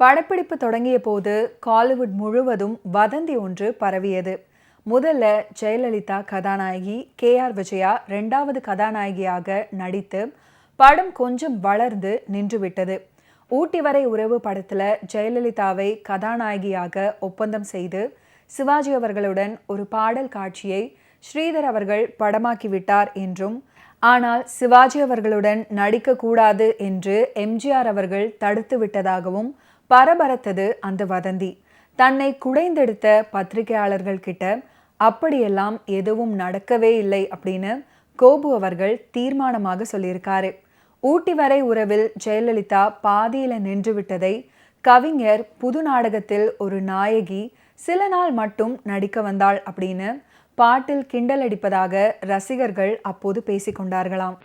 படப்பிடிப்பு தொடங்கிய போது காலிவுட் முழுவதும் வதந்தி ஒன்று பரவியது. முதல்ல ஜெயலலிதா கதாநாயகி, KR விஜயா 2வது கதாநாயகியாக நடித்து படம் கொஞ்சம் வளர்ந்து நின்றுவிட்டது. ஊட்டி வரை உறவு படத்துல ஜெயலலிதாவை கதாநாயகியாக ஒப்பந்தம் செய்து சிவாஜி அவர்களுடன் ஒரு பாடல் காட்சியை ஸ்ரீதர் அவர்கள் படமாக்கிவிட்டார் என்றும், ஆனால் சிவாஜி அவர்களுடன் நடிக்கக்கூடாது என்று MGR அவர்கள் தடுத்து விட்டதாகவும் பரபரத்தது அந்த வதந்தி. தன்னை குடைந்தெடுத்த பத்திரிகையாளர்கள் கிட்ட அப்படியெல்லாம் எதுவும் நடக்கவே இல்லை அப்படின்னு கோபு அவர்கள் தீர்மானமாக சொல்லியிருக்காரு. ஊட்டி வரை உறவில் ஜெயலலிதா பாதியில நின்று விட்டதை கவிஞர் புது நாடகத்தில் ஒரு நாயகி சில நாள் மட்டும் நடிக்க வந்தாள் அப்படின்னு பாட்டில் கிண்டல் அடிப்பதாக ரசிகர்கள் அப்போது பேசிக்கொண்டார்களாம்.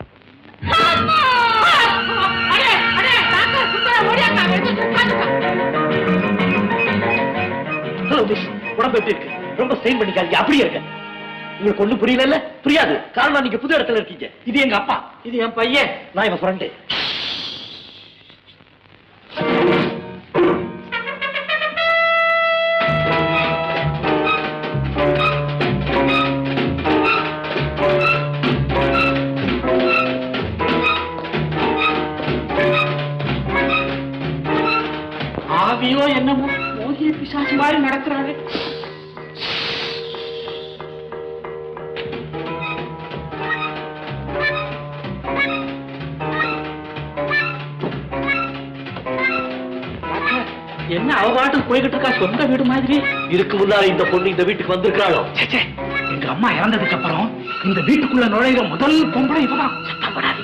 ரொம்ப ஸ்ட்ரெயின் பண்ணிக்காதீங்க, அப்படியே இருக்க. உங்களுக்கு ஒண்ணும் புரியல? புரியாது. காரணம் நீங்க புது இடத்துல இருக்கீங்க. இது எங்க அப்பா, இது என் பையன், நான் இவன் ஃப்ரெண்டு. ஆவியோ என்னமோ மோகிய பிசாசு மாதிரி நடக்கிறாரு. என்ன அவபாட்டு போய்கிட்டு இருக்கா? சொந்த வீடு மாதிரி இதுக்கு முன்னால இந்த பொண்ணு இந்த வீட்டுக்கு வந்திருக்காளோ? எங்க அம்மா இறந்ததுக்கு அப்புறம் இந்த வீட்டுக்குள்ள நுழைகிற முதல் பொம்பளை இவதான். சத்தம் போடாது.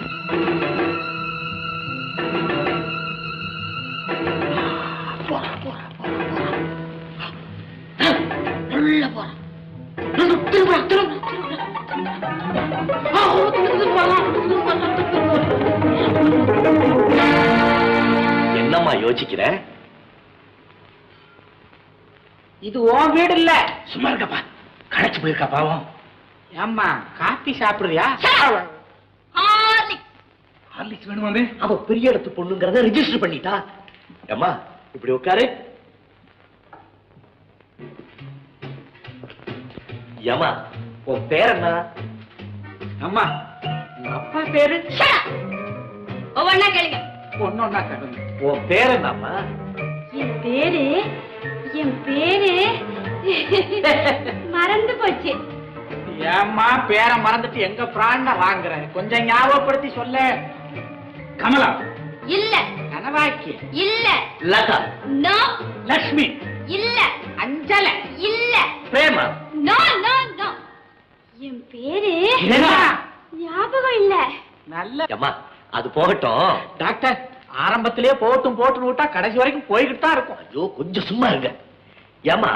என்னம்மா யோசிக்கிற? இது உன் வீடு இல்ல. சும்மா இருக்கப்பா, கடைச்சு போயிருக்கா பாவம். ஏம்மா காபி சாப்பிடுறியா? ஹார்லிக்ஸ் வேணுமாமே? அவ பெரிய இடத்து பொண்ணுங்கிறத ரெஜிஸ்டர் பண்ணிட்டா. அம்மா இப்படி உட்காரு. ஏம்மா உன் பேர் என்ன? அம்மா உங்க அப்பா பேரு? ஒவ்வொன்னா கேளுங்க. ஒன்னொன்னா கேளுங்க. உன் பேர் என்னம்மா? என் பேரு மறந்து போச்சு. ஏம்மா பேரை மறந்துட்டு எங்க பிராண்ட வாங்குற? கொஞ்சம் ஞாபகப்படுத்தி சொல்ல. கமலா இல்ல. கனவாக்கி இல்ல. லதா நோ. லட்சுமி இல்ல. அஞ்சல இல்ல. Prema no no no. என் பேரு ஞாபகம் இல்ல. நல்ல அம்மா அது போகட்டும். டாக்டர் ஆரம்பத்திலேயே போட்டும் போட்டு விட்டா கடைசி வரைக்கும் போய்கிட்டு தான் இருக்கும். ஐயோ கொஞ்சம் சும்மா இருங்க. ஏமா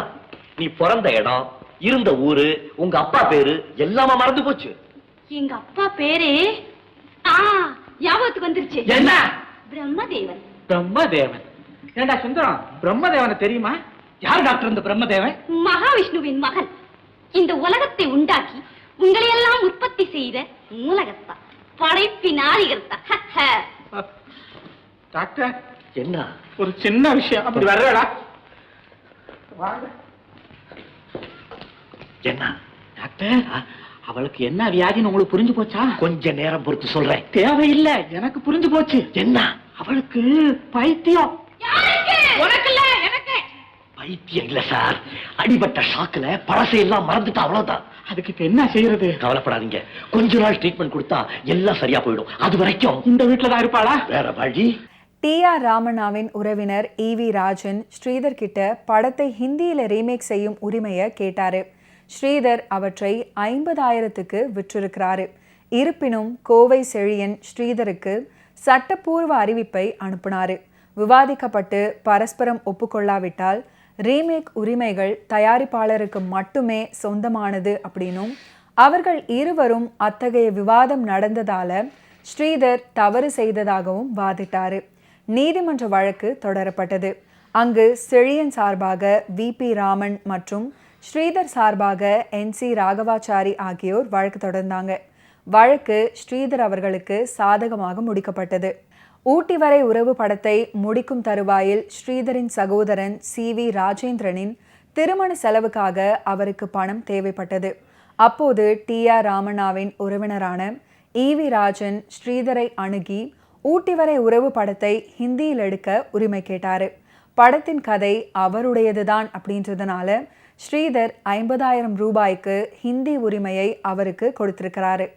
நீ பிறந்த இடம், இருந்த ஊரு, உங்க அப்பா பேரு எல்லாமே மறந்து போச்சு. எங்க அப்பா பேரு ஞாபகத்துக்கு வந்துருச்சு. என்ன? பிரம்மதேவன். பிரம்மதேவன்? ஏண்டா சுந்தரம், பிரம்மதேவனை தெரியுமா? யார் டாக்டர் இந்த பிரம்மதேவன்? மகாவிஷ்ணுவின் மகன். இந்த உலகத்தை உண்டாக்கி உங்களை எல்லாம் உற்பத்தி செய்த மூலகர்த்தா, படைப்பின் ஆதிகர்த்தா. டாக்டர் என்ன ஒரு சின்ன விஷயம், அப்படி வர்றடா. என்ன டாக்டர், அவளுக்கு என்ன வியாதின்னு உங்களுக்கு புரிஞ்சு போச்சா? கொஞ்ச நேரம் பொறுத்து சொல்றேன். தேவையில்லை, எனக்கு புரிஞ்சு போச்சு. என்ன? அவளுக்கு பைத்தியம். உனக்கு இல்ல, எனக்கு. பைத்தியம் இல்ல சார், அடிபட்ட ஷாக்குல பழசையெல்லாம் மறந்துட்டா, அவ்வளவுதான். அதுக்கு இப்ப என்ன செய்யறது? கவலைப்படாதீங்க, கொஞ்ச நாள் ட்ரீட்மெண்ட் கொடுத்தா எல்லாம் சரியா போயிடும். அது வரைக்கும் இந்த வீட்டுல தான் இருப்பாளா? வேற வழி. TR ராமண்ணாவின் உறவினர் EV ராஜன் ஸ்ரீதர் கிட்ட படத்தை ஹிந்தியில ரீமேக் செய்யும் உரிமையை கேட்டாரு. ஸ்ரீதர் அவற்றை 50,000க்கு விற்றிருக்கிறாரு. இருப்பினும் கோவை செழியன் ஸ்ரீதருக்கு சட்டப்பூர்வ அறிவிப்பை அனுப்பினாரு. விவாதிக்கப்பட்டு பரஸ்பரம் ஒப்புக்கொள்ளாவிட்டால் ரீமேக் உரிமைகள் தயாரிப்பாளருக்கு மட்டுமே சொந்தமானது அப்படின்னும், அவர்கள் இருவரும் அத்தகைய விவாதம் நடந்ததால ஸ்ரீதர் தவறு செய்ததாகவும் வாதிட்டாரு. நீதிமன்ற வழக்கு தொடரப்பட்டது. அங்கு செழியன் சார்பாக VP ராமன் மற்றும் ஸ்ரீதர் சார்பாக NC ராகவாச்சாரி ஆகியோர் வழக்கு தொடர்ந்தாங்க. வழக்கு ஸ்ரீதர் அவர்களுக்கு சாதகமாக முடிக்கப்பட்டது. ஊட்டி வரை உறவு படத்தை முடிக்கும் தருவாயில் ஸ்ரீதரின் சகோதரன் CV ராஜேந்திரனின் திருமண செலவுக்காக அவருக்கு பணம் தேவைப்பட்டது. அப்போது TR ராமண்ணாவின் உறவினரான EV ராஜன் ஸ்ரீதரை அணுகி ஊட்டி வரை உறவு படத்தை ஹிந்தியில் எடுக்க உரிமை கேட்டாரு. படத்தின் கதை அவருடையதுதான் அப்படின்றதுனால ஸ்ரீதர் 50,000 ரூபாய்க்கு ஹிந்தி உரிமையை அவருக்கு கொடுத்திருக்கிறாரு.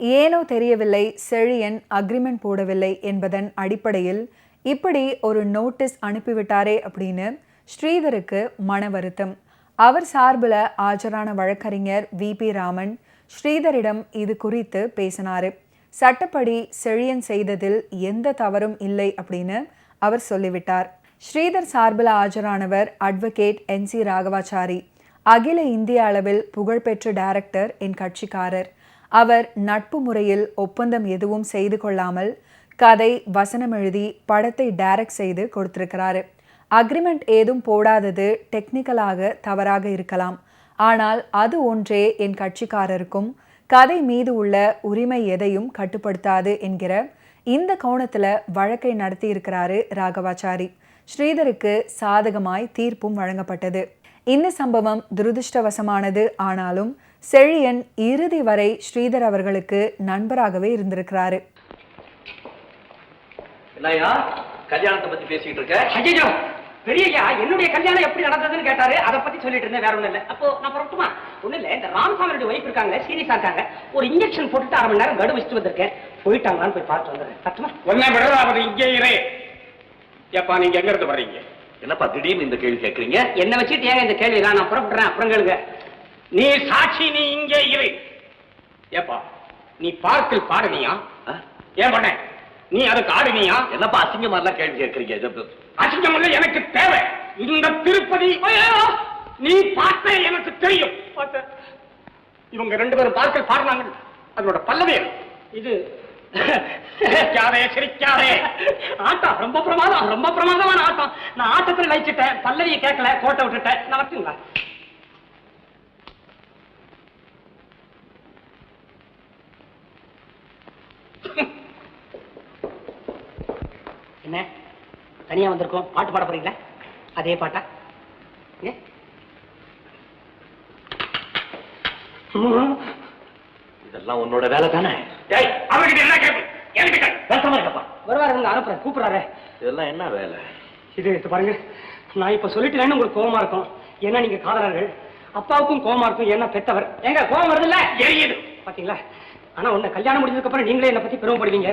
ஏனோ தெரியவில்லை, செழியன் அக்ரிமெண்ட் போடவில்லை என்பதன் அடிப்படையில் இப்படி ஒரு நோட்டீஸ் அனுப்பிவிட்டாரே அப்படின்னு ஸ்ரீதருக்கு மன வருத்தம். அவர் சார்பில் ஆஜரான வழக்கறிஞர் VP ராமன் ஸ்ரீதரிடம் இது குறித்து பேசினாரு. சட்டப்படி செழியன் செய்ததில் எந்த தவறும் இல்லை அப்படின்னு அவர் சொல்லிவிட்டார். ஸ்ரீதர் சார்பில் ஆஜரானவர் அட்வொகேட் NC ராகவாச்சாரி. அகில இந்திய அளவில் புகழ்பெற்ற டைரக்டர், என் கட்சிக்காரர். அவர் நட்பு முறையில் ஒப்பந்தம் எதுவும் செய்து கொள்ளாமல் கதை வசனம் எழுதி படத்தை டைரக்ட் செய்து கொடுத்திருக்கிறாரு. அக்ரிமெண்ட் ஏதும் போடாதது டெக்னிக்கலாக தவறாக இருக்கலாம். ஆனால் அது ஒன்றே என் கட்சிக்காரருக்கும் கதை மீது உள்ள உரிமை எதையும் கட்டுப்படுத்தாது என்கிற இந்த கோணத்தில் வழக்கை நடத்தியிருக்கிறாரு ராகவாச்சாரி. ஸ்ரீதருக்கு சாதகமாய் தீர்ப்பும் வழங்கப்பட்டது. இந்த சம்பவம் துரதிருஷ்டவசமானது. ஆனாலும் செழியன் இறுதி வரை ஸ்ரீதர் அவர்களுக்கு நண்பராகவே இருந்திருக்கிறாரு. கல்யாணத்தை பத்தி பேசிட்டு இருக்க? ஐயோ பெரியய்யா, என்னுடைய கல்யாணம் எப்படி நடந்ததுன்னு கேட்டாரு. அதை பத்தி சொல்லிட்டு இருந்தேன், வேற ஒண்ணு இல்ல. அப்போ நான் புறட்டுமா? ஒண்ணு இல்ல, இந்த ராமசாமியோட ஒய்ஃப் இருக்காங்க, சீரியஸா இருக்காங்க. ஒரு இன்ஜெக்ஷன் போட்டுட்டு 1/2 மணி நேரம் கடு வச்சுட்டு வந்திருக்கேன். போயிட்டாங்களான்னு போய் பார்த்து வந்துடுறேன். சத்துமா ஒன்னே விட அவர் இங்கே இரு. ஏப்பா நீங்க எங்க இருந்து வர்றீங்க? என்னப்பா திடீர்னு இந்த கேள்வி கேட்கறீங்க? என்ன வச்சுட்டு ஏங்க இந்த கேள்வி? நான் புறப்படுறேன், அப்புறம் கேளுங்க. நீ சாட்சி, நீ இங்கே இரு. ஏப்பா நீ பார்க்கில் பாடுனியா? ஏன் பண்ண நீ அதுக்கு ஆடுனியா? என்னப்பா அசிங்க மாதிரிலாம் கேள்வி கேட்கறீங்க? அசிங்கம் இல்ல, எனக்கு தேவை. இந்த திருப்பதி நீ பார்த்த எனக்கு தெரியும். இவங்க 2 பேரும் பார்க்கில் பாடுனாங்க. அதோட பல்லவே இது சிரிக்காதே சிரிக்காதே. ஆட்டம் ரொம்ப பிரமாதம், ரொம்ப பிரமாதமான ஆட்டம். நான் ஆட்டத்தில் லயிச்சிட்டேன், பல்லவியை கேட்கல, கோட்டை விட்டுட்டேன். நான் வரட்டுங்களா? என்ன தனியா வந்திருக்கோம், பாட்டு பாட போறீங்களா? அதே பாட்டா? இதெல்லாம் உன்னோட வேலை தானே? அவர்கிட்ட என்ன கேட்பு? எனக்கு பேசாம இருக்கப்பா. வருவாருங்க, அனுப்புறேன், கூப்பிடுறாரு. இதெல்லாம் என்ன வேலை? இது பாருங்க, நான் இப்ப சொல்லிட்டு உங்களுக்கு கோவமா இருக்கும். ஏன்னா நீங்க காதலர்கள். அப்பாவுக்கும் கோவமா இருக்கும், ஏன்னா பெத்தவர். எங்க கோவம் வருது இல்ல? எரியுது பாத்தீங்களா? ஆனா உன்னை கல்யாணம் முடிஞ்சதுக்கு அப்புறம் நீங்களே என்ன பத்தி பெருமைப்படுவீங்க.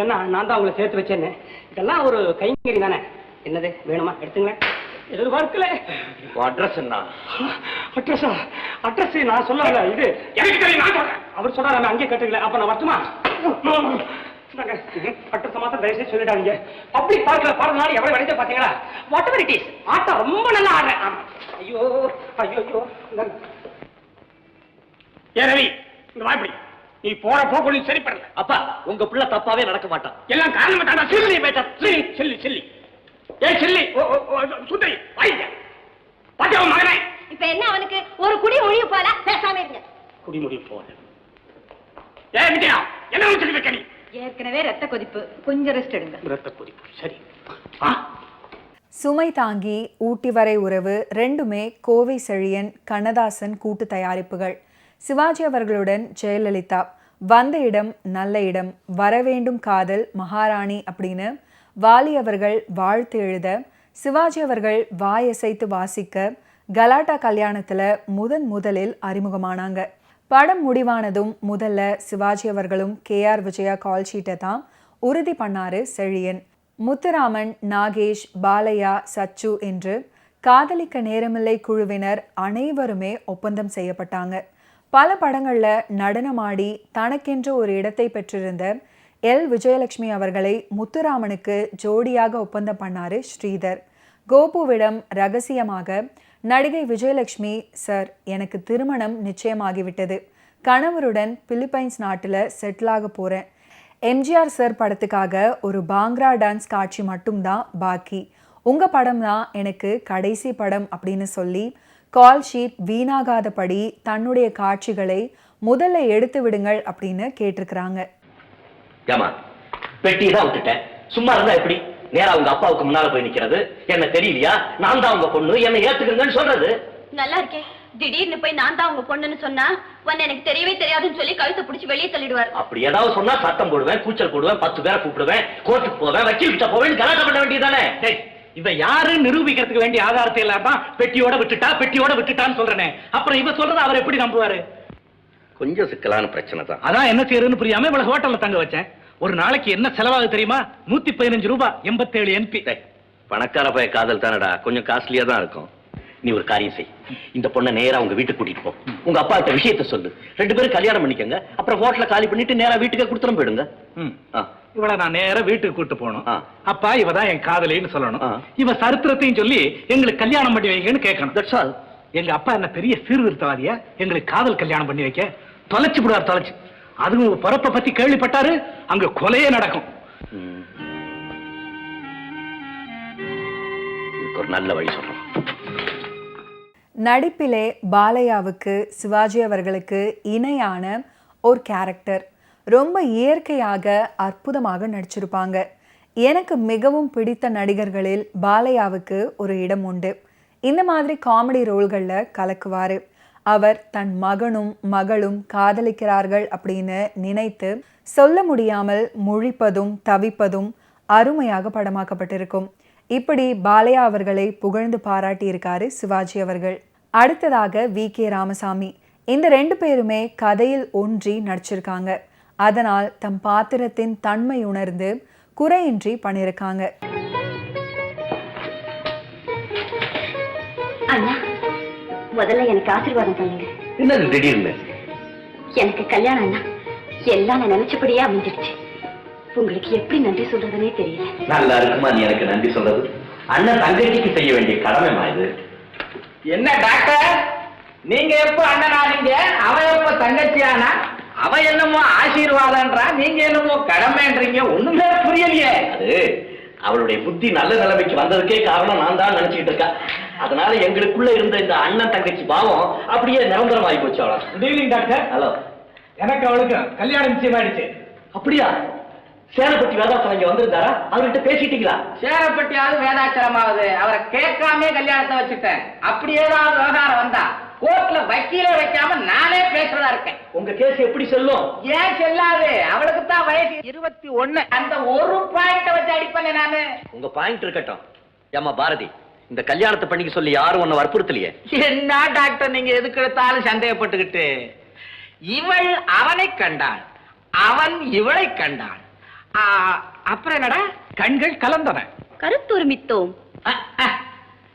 ஏன்னா நான் தான் உங்களை சேர்த்து வச்சேன்னு. இதெல்லாம் ஒரு கைங்கறி தானே. என்னது வேணுமா? எடுத்துங்களேன். எதிர்பார்க்கல. அட்ரஸ் என்ன? அட்ரஸா? அட்ரஸ் நான் சொல்லல, இது எனக்கு தெரியும், நான் சொல்றேன். அவர் சொல்றாரு, அங்கே கேட்டுக்கல. அப்ப நான் வரட்டுமா? அட்ரஸ் மாத்திரம் தயவுசெய்து சொல்லிடாதீங்க. பப்ளிக் பார்க்கல பாடுறதுனால எவ்வளவு விளைஞ்ச பாத்தீங்களா? வாட் எவர் இட் இஸ், ஆட்டம் ரொம்ப நல்லா ஆடுறேன். ஐயோ ஐயோ ஐயோ. ஏ ரவி, இந்த வாய்ப்படி நீ போற போக்கு நீ சரிப்படல. அப்பா உங்க பிள்ளை தப்பாவே நடக்க மாட்டான். எல்லாம் காரணம் தாண்டா. சில்லி பேட்டா, சில்லி சில்லி சில்லி. ஏ சில்லி சுந்தரி வாய்ங்க. பாத்தியா மகனே? இப்ப என்ன அவனுக்கு ஒரு குடி முடிவு போல? பேசாம இருங்க. குடிமுடி போல. ஏ விட்டியா, என்ன வச்சுட்டு இருக்க நீ? ஏற்கனவே ரத்த கொதிப்பு, கொஞ்சம் ரெஸ்ட் எடுங்க. ரத்த கொதிப்பு, சரி. சுமை தாங்கி, ஊட்டி வரை உறவு ரெண்டுமே கோவை செழியன் கண்ணதாசன் கூட்டு தயாரிப்புகள். சிவாஜி அவர்களுடன் ஜெயலலிதா. வந்த இடம் நல்ல இடம், வரவேண்டும் காதல் மகாராணி அப்படின்னு வாலி அவர்கள் வாழ்த்து எழுத, சிவாஜி அவர்கள் வாயசைத்து வாசிக்க, கலாட்டா கல்யாணத்துல முதலில் அறிமுகமானாங்க. படம் முடிவானதும் முதல்ல சிவாஜி அவர்களும் KR விஜயா கால் ஷீட்டை தான் உறுதி பண்ணாரு செழியன். முத்துராமன், நாகேஷ், பாலையா, சச்சு என்று காதலிக்க நேரமில்லை குழுவினர் அனைவருமே ஒப்பந்தம் செய்யப்பட்டாங்க. பல படங்கள்ல நடனமாடி தனக்கென்று ஒரு இடத்தை பெற்றிருந்த L. விஜயலட்சுமி அவர்களை முத்துராமனுக்கு ஜோடியாக ஒப்பந்தம் பண்ணாரு ஸ்ரீதர். கோபுவிடம் ரகசியமாக, நடிகை விஜயலட்சுமி சார், எனக்கு திருமணம் நிச்சயமாகிவிட்டது, கணவருடன் பிலிப்பைன்ஸ் நாட்டில் செட்டிலாக போகிறேன். MGR சார் படத்துக்காக ஒரு பாங்க்ரா டான்ஸ் காட்சி மட்டும்தான் பாக்கி, உங்கள் படம் தான் எனக்கு கடைசி படம் அப்படின்னு சொல்லி கால் ஷீட் வீணாகாதபடி தன்னுடைய காட்சிகளை முதல்ல எடுத்து விடுங்கள் அப்படின்னு கேட்டிருக்கிறாங்க. ஏமா பெட்டி தான் விட்டுட்டேன், சும்மா இருந்தா எப்படி? நேரா உங்க அப்பாவுக்கு முன்னால போய் நிக்கிறது என்ன தெரியலையா? நான் தான் உங்க பொண்ணு, என்ன ஏத்துக்குங்கன்னு சொல்றது. நல்லா இருக்கேன். திடீர்னு போய் நான் தான் உங்க பொண்ணுன்னு சொன்னா உன்னை எனக்கு தெரியவே தெரியாதுன்னு சொல்லி கழுத்தை பிடிச்சி வெளியே தள்ளிடுவார். அப்படி ஏதாவது சொன்னா சத்தம் போடுவேன், கூச்சல் போடுவேன், 10 பேரை கூப்பிடுவேன், கோர்ட்டுக்கு போவேன், வக்கீல் கிட்ட போவேன், கலாட்டம் பண்ண வேண்டியதானே. இவ யாரு நிரூபிக்கிறதுக்கு வேண்டிய ஆதாரத்தை எல்லாம் தான் பெட்டியோட விட்டுட்டான்னு சொல்றேனே. அப்புறம் இவ சொல்றத அவர் எப்படி நம்புவாரு? கொஞ்சம் சிக்கலான பிரச்சனை தான். அதான் என்ன செய்யறதுன்னு புரியாம இவ்வளவு ஹோட்டல்ல தங்க வச்சேன். ஒரு நாளைக்கு என்ன செலவாக தெரியுமா? 115 ரூபாய், 87 NP. பணக்கார பைய காதல் தானடா, கொஞ்சம் காஸ்ட்லியா தான் இருக்கும். நீ ஒரு காரியம் செய், இந்த பொண்ணை நேரா உங்க வீட்டுக்கு கூட்டிட்டு போ, உங்க அப்பா கிட்ட விஷயத்த சொல்லு, 2 பேரும் கல்யாணம் பண்ணிக்கங்க, அப்புறம் ஹோட்டல காலி பண்ணிட்டு நேரா வீட்டுக்கு கொடுத்துரும் போயிடுங்க. இவளை நான் நேரா வீட்டுக்கு கூட்டு போகணும். அப்பா இவதான் என் காதலின்னு சொல்லணும். இவ சரித்திரத்தையும் சொல்லி எங்களுக்கு கல்யாணம் பண்ணி வைங்கன்னு கேட்கணும். That's all. எங்க அப்பா என்ன பெரிய சீர்திருத்தவாதியா? எங்களுக்கு காதல் கல்யாணம் பண்ணி வைக்க தொலைச்சு விடுவார், தொலைச்சு. அதுவும் பிறப்பை பத்தி கேள்விப்பட்டாரு, அங்க கொலையே நடக்கும். ஒரு நல்ல வழி சொல்றோம். நடிப்பிலே பாலையாவுக்கு சிவாஜி அவர்களுக்கு இணையான ஒரு கேரக்டர். ரொம்ப இயற்கையாக அற்புதமாக நடிச்சிருப்பாங்க. எனக்கு மிகவும் பிடித்த நடிகர்களில் பாலையாவுக்கு ஒரு இடம் உண்டு. இந்த மாதிரி காமெடி ரோல்களில் கலக்குவார். அவர் தன் மகனும் மகளும் காதலிக்கிறார்கள் அப்படின்னு நினைத்து சொல்ல முடியாமல் முழிப்பதும் தவிப்பதும் அருமையாக படமாக்கப்பட்டிருக்கும். இப்படி பாலையா அவர்களை புகழ்ந்து பாராட்டியிருக்காரு சிவாஜி அவர்கள். அடுத்ததாக V.K. ராமசாமி. இந்த 2 பேருமே கதையில் ஒன்றி நடிச்சிருக்காங்க. அதனால் தம் பாத்திரத்தின் தன்மை உணர்ந்து குறையின்றி பண்ணியிருக்காங்க. அண்ணா, முதல்ல எனக்கு ஆசீர்வாதம் பண்ணுங்க. என்னது திடீர்னு? எனக்கு கல்யாணம் அண்ணா, எல்லாம் நான் நினைச்சபடியே அமைஞ்சிடுச்சு. உங்களுக்கு எப்படி நன்றி சொல்றதுன்னே தெரியல. நல்லா இருக்குமா நீ எனக்கு நன்றி சொல்றது? அண்ணன் தங்கச்சிக்கு செய்ய வேண்டிய கடமைமா இது. என்ன டாக்டர், நீங்க எப்ப அண்ணன் ஆனீங்க, அவ எப்ப தங்கச்சி ஆனா? அவ என்னமோ ஆசீர்வாதம்ன்றா, நீங்க என்னமோ கடமைன்றீங்க, ஒண்ணுமே புரியலையே. அது அவளுடைய புத்தி நல்ல நிலைமைக்கு வந்ததுக்கே காரணம் நான் தான் நினைச்சுக்கிட்டு இருக்கா. அதனால எங்களுக்குள்ள இருந்த இந்த அண்ணன் தங்கச்சி பாவம் அப்படியே நிரந்தரம் ஆகி போச்சு. அவளா குட் ஈவினிங் டாக்டர். ஹலோ. எனக்கு அவளுக்கு கல்யாணம் நிச்சயமாயிடுச்சு. அப்படியா? சேனப்பட்டி வேதாச்சலம் இங்க வந்திருந்தாரா? அவர்கிட்ட பேசிட்டீங்களா? சேரப்பட்டியாவது வேதாச்சலமாவது அவரை கேட்காமே கல்யாணத்தை வச்சுட்டேன். அப்படி ஏதாவது விவகாரம் வந்தா கோர்ட்ல வக்கீல வைக்காம நானே பேசுறதா இருக்கேன். உங்க கேஸ் எப்படி செல்லும்? ஏன் செல்லாது? அவளுக்கு தான் வயசு 21. அந்த ஒரு பாயிண்ட வச்சு அடிப்பேன் நானு. உங்க பாயிண்ட் இருக்கட்டும். ஏமா பாரதி, இந்த கல்யாணத்தை பண்ணிக்க சொல்லி யாரும் உன்னை வற்புறுத்தலையே? என்ன டாக்டர் நீங்க எதுக்கு எடுத்தாலும் சந்தேகப்பட்டுக்கிட்டு? இவள் அவனை கண்டாள், அவன் இவளை கண்டான். அப்புறம் என்னடா? கண்கள் கலந்தன, கருத்துரிமித்தோம்.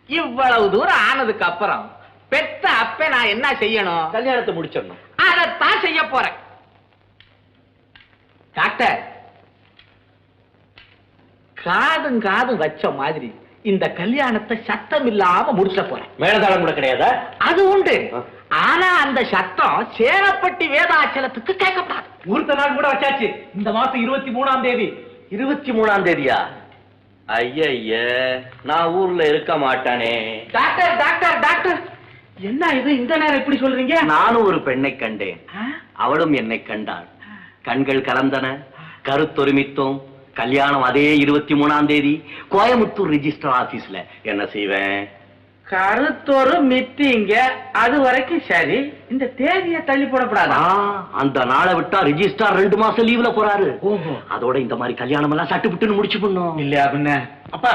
இவ்வளவு தூரம் ஆனதுக்கு அப்புறம் பெத்த அப்ப நான் என்ன செய்யணும்? கல்யாணத்தை முடிச்சிடணும். அதைத்தான் செய்ய போறேன். டாக்டர், காதும் வச்ச மாதிரி இந்த கல்யாணத்தை சத்தம் இல்லாம முடிச்ச போறேன். மேலதாளம் கூட கிடையாதா? அது உண்டு. ஆனா அந்த சத்தம் சேரப்பட்டி வேதாச்சலத்துக்கு கேட்கப்படாது. முகூர்த்த நாள் கூட வச்சாச்சு. இந்த மாசம் 23ஆம் தேதி. 23ஆம் தேதியா? ஐய, நான் ஊர்ல இருக்க மாட்டானே. டாக்டர் டாக்டர் டாக்டர், என்ன இது இந்த நேரம் இப்படி சொல்றீங்க? நானும் ஒரு பெண்ணை கண்டேன், அவளும் என்னை கண்டாள். கண்கள் கலந்தன, கருத்தொருமித்தோம். கல்யாணம் அதே 23ஆம் தேதி கோயமுத்தூர் ரிஜிஸ்டர் ஆபீஸ்ல. என்ன செய்வேன்? கருத்தொரு மித்திங்க. அது வரைக்கும் சரி, இந்த தேதியை தள்ளி போடப்படாதா? அந்த நாளை விட்டா ரிஜிஸ்டார் 2 மாசம் லீவ்ல போறாரு. அதோட இந்த மாதிரி கல்யாணம் எல்லாம் சட்டுப்புட்டுன்னு முடிச்சு பண்ணும் இல்லையா? பின்ன அப்பா,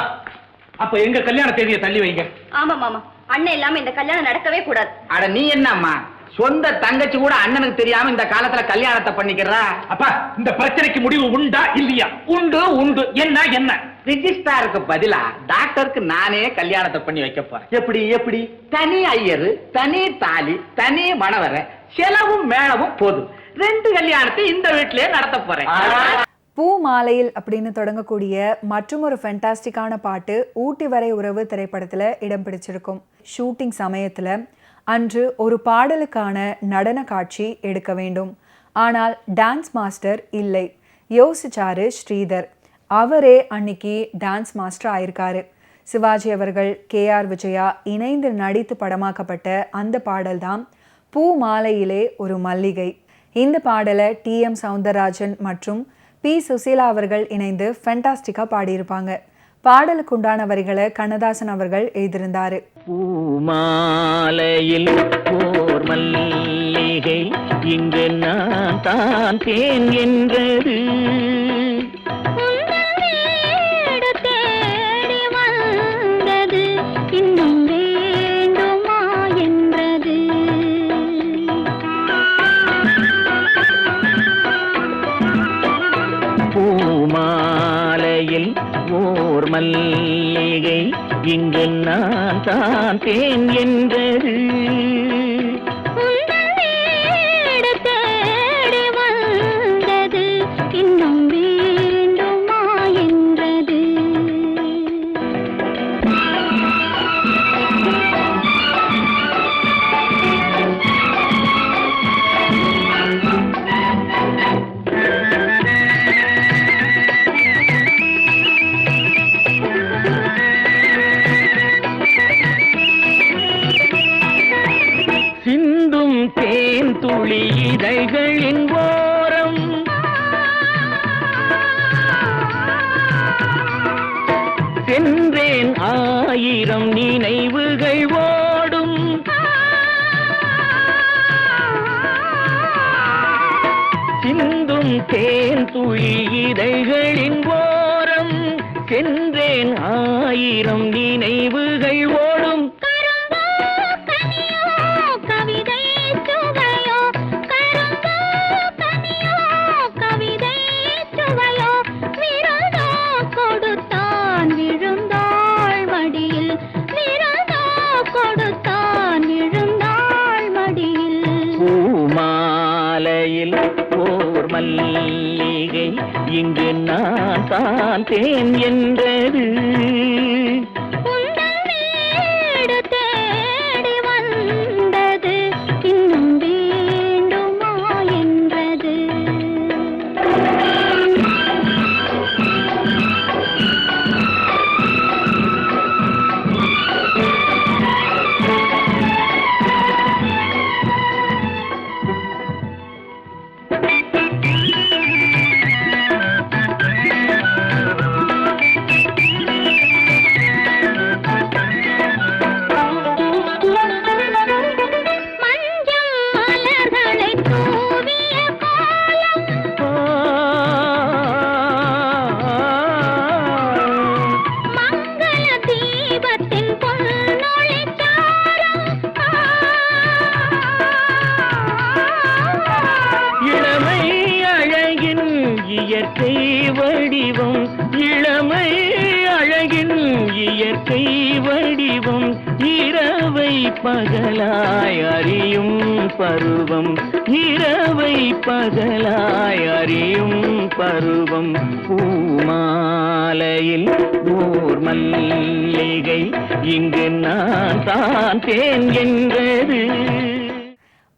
அப்ப எங்க கல்யாண தேதியை தள்ளி வைங்க. ஆமா மாமா, அண்ணன் இல்லாம இந்த கல்யாணம் நடக்கவே கூடாது. அட நீ என்னம்மா, சொந்த தங்கச்சி கூட அண்ணனுக்கு தெரியாம இந்த காலத்துல கல்யாணத்தை பண்ணிக்கிறா? அப்பா, இந்த பிரச்சனைக்கு முடிவு உண்டா இல்லையா? உண்டு உண்டு. என்ன ரிஜிஸ்டாருக்கு பதிலா டாக்டருக்கு நானே கல்யாணத்தை பண்ணி வைக்க போறேன். எப்படி? தனி ஐயரு, தனி தாலி, தனி மணவரை, செலவும் மேளவும் போதும். 2 கல்யாணத்தை இந்த வீட்டிலேயே நடத்த போறேன். பூ மாலையில் அப்படின்னு தொடங்கக்கூடிய மற்றொரு ஃபென்டாஸ்டிக்கான பாட்டு ஊட்டி வரை உறவு திரைப்படத்தில் இடம் பிடிச்சிருக்கும். ஷூட்டிங் சமயத்தில் அன்று ஒரு பாடலுக்கான நடன காட்சி எடுக்க வேண்டும். ஆனால் டான்ஸ் மாஸ்டர் இல்லை. யோசிச்சாரு ஸ்ரீதர். அவரே அன்னைக்கு டான்ஸ் மாஸ்டர் ஆயிருக்காரு. சிவாஜி அவர்கள், KR விஜயா இணைந்து நடித்து படமாக்கப்பட்ட அந்த பாடல்தான் பூ மாலையிலே ஒரு மல்லிகை. இந்த பாடலை TM சௌந்தரராஜன் மற்றும் P. சுசீலா அவர்கள் இணைந்து ஃபென்டாஸ்டிக்காக பாடியிருப்பாங்க. பாடலுக்கு உண்டான வரிகளை கண்ணதாசன் அவர்கள் எழுதியிருந்தாரு. பூமாலையில் ஓர் மல்லிகை இங்கு நான் தான் தேன் என்றது. பூமாலையில் ஓர் மல்லிகை இங்கு நான் தான் தேன் என்றது. துளி இதழ்களின் ஓரம் சென்றேன் ஆயிரம் நினைவுகள் ஓடும். சிந்தும் தேன் துளி இதழ்களின் ஓரம் சென்றேன் ஆயிரம் நினைவுகள் ஓடும். ஓர் மல்லிகை இங்கு நான் தான் தேன் என்றது. இயற்கை வடிவம் இளமை அழகின் இயற்கை வடிவம் இரவை பகலாய் அறியும் பருவம் இரவை பகலாய் அறியும் பருவம். பூமாலையில் ஓர் மல்லிகை இங்கு நான் தான் தேன் என்றது.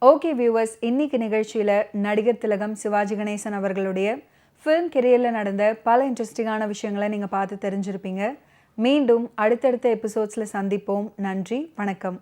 ஓகே வியூவர்ஸ், இன்னைக்கு நிகழ்ச்சியில் நடிகர் திலகம் சிவாஜி கணேசன் அவர்களுடைய ஃபிலிம் கெரியரில் நடந்த பல இன்ட்ரெஸ்டிங்கான விஷயங்களை நீங்கள் பார்த்து தெரிஞ்சிருப்பீங்க. மீண்டும் அடுத்தடுத்த எபிசோட்ஸில் சந்திப்போம். நன்றி, வணக்கம்.